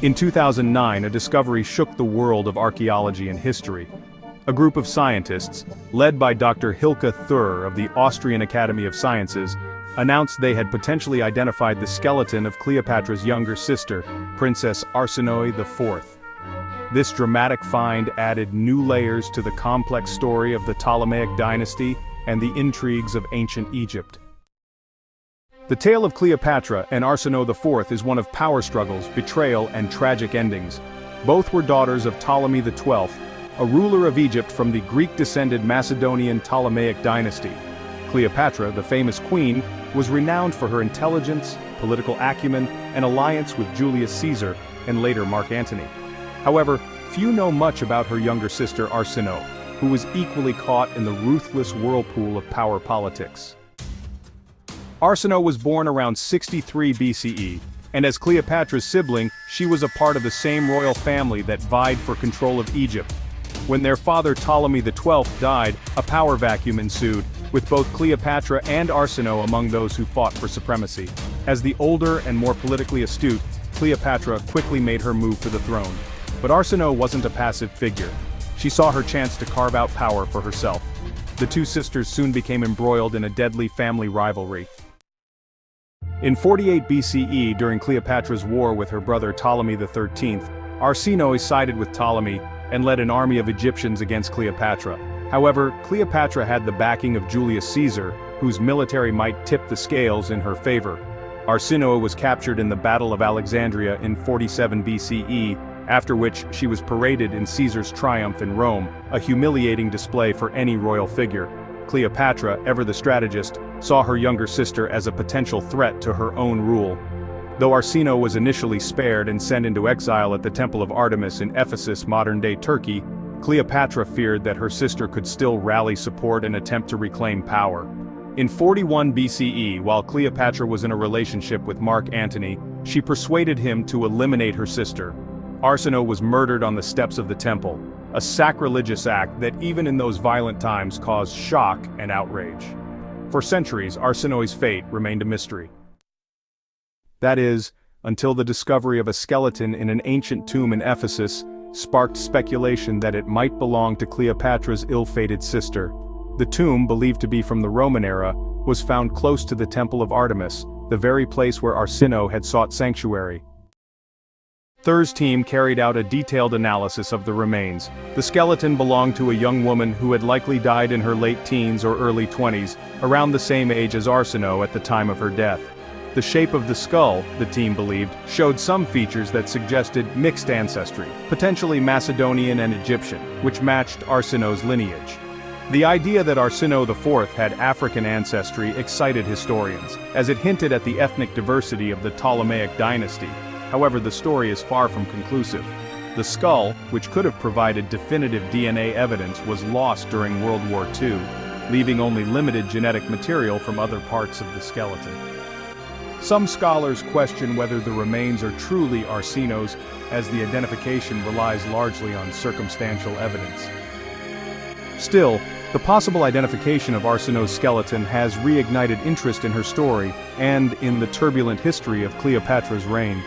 In 2009, a discovery shook the world of archaeology and history. A group of scientists, led by Dr. Hilke Thur of the Austrian Academy of Sciences, announced they had potentially identified the skeleton of Cleopatra's younger sister, Princess Arsinoe IV. This dramatic find added new layers to the complex story of the Ptolemaic dynasty and the intrigues of ancient Egypt. The tale of Cleopatra and Arsinoe IV is one of power struggles, betrayal, and tragic endings. Both were daughters of Ptolemy XII, a ruler of Egypt from the Greek-descended Macedonian Ptolemaic dynasty. Cleopatra, the famous queen, was renowned for her intelligence, political acumen, and alliance with Julius Caesar, and later Mark Antony. However, few know much about her younger sister Arsinoe, who was equally caught in the ruthless whirlpool of power politics. Arsinoe was born around 63 BCE, and as Cleopatra's sibling, she was a part of the same royal family that vied for control of Egypt. When their father Ptolemy XII died, a power vacuum ensued, with both Cleopatra and Arsinoe among those who fought for supremacy. As the older and more politically astute, Cleopatra quickly made her move to the throne. But Arsinoe wasn't a passive figure. She saw her chance to carve out power for herself. The two sisters soon became embroiled in a deadly family rivalry. In 48 BCE, during Cleopatra's war with her brother Ptolemy XIII, Arsinoe sided with Ptolemy and led an army of Egyptians against Cleopatra. However, Cleopatra had the backing of Julius Caesar, whose military might tip the scales in her favor. Arsinoe was captured in the Battle of Alexandria in 47 BCE, after which she was paraded in Caesar's triumph in Rome, a humiliating display for any royal figure. Cleopatra, ever the strategist, saw her younger sister as a potential threat to her own rule. Though Arsinoe was initially spared and sent into exile at the Temple of Artemis in Ephesus, modern-day Turkey, Cleopatra feared that her sister could still rally support and attempt to reclaim power. In 41 BCE, while Cleopatra was in a relationship with Mark Antony, she persuaded him to eliminate her sister. Arsinoe was murdered on the steps of the temple, a sacrilegious act that even in those violent times caused shock and outrage. For centuries, Arsinoe's fate remained a mystery. That is, until the discovery of a skeleton in an ancient tomb in Ephesus sparked speculation that it might belong to Cleopatra's ill-fated sister. The tomb, believed to be from the Roman era, was found close to the Temple of Artemis, the very place where Arsinoe had sought sanctuary. Thur's team carried out a detailed analysis of the remains. The skeleton belonged to a young woman who had likely died in her late teens or early 20s, around the same age as Arsinoe at the time of her death. The shape of the skull, the team believed, showed some features that suggested mixed ancestry, potentially Macedonian and Egyptian, which matched Arsinoe's lineage. The idea that Arsinoe IV had African ancestry excited historians, as it hinted at the ethnic diversity of the Ptolemaic dynasty. However, the story is far from conclusive. The skull, which could have provided definitive DNA evidence, was lost during World War II, leaving only limited genetic material from other parts of the skeleton. Some scholars question whether the remains are truly Arsinoe's, as the identification relies largely on circumstantial evidence. Still, the possible identification of Arsinoe's skeleton has reignited interest in her story and in the turbulent history of Cleopatra's reign.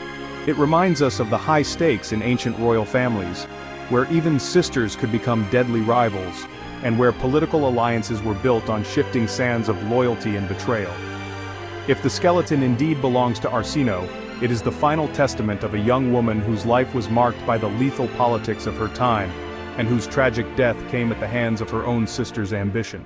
It reminds us of the high stakes in ancient royal families, where even sisters could become deadly rivals, and where political alliances were built on shifting sands of loyalty and betrayal. If the skeleton indeed belongs to Arsinoe, it is the final testament of a young woman whose life was marked by the lethal politics of her time, and whose tragic death came at the hands of her own sister's ambition.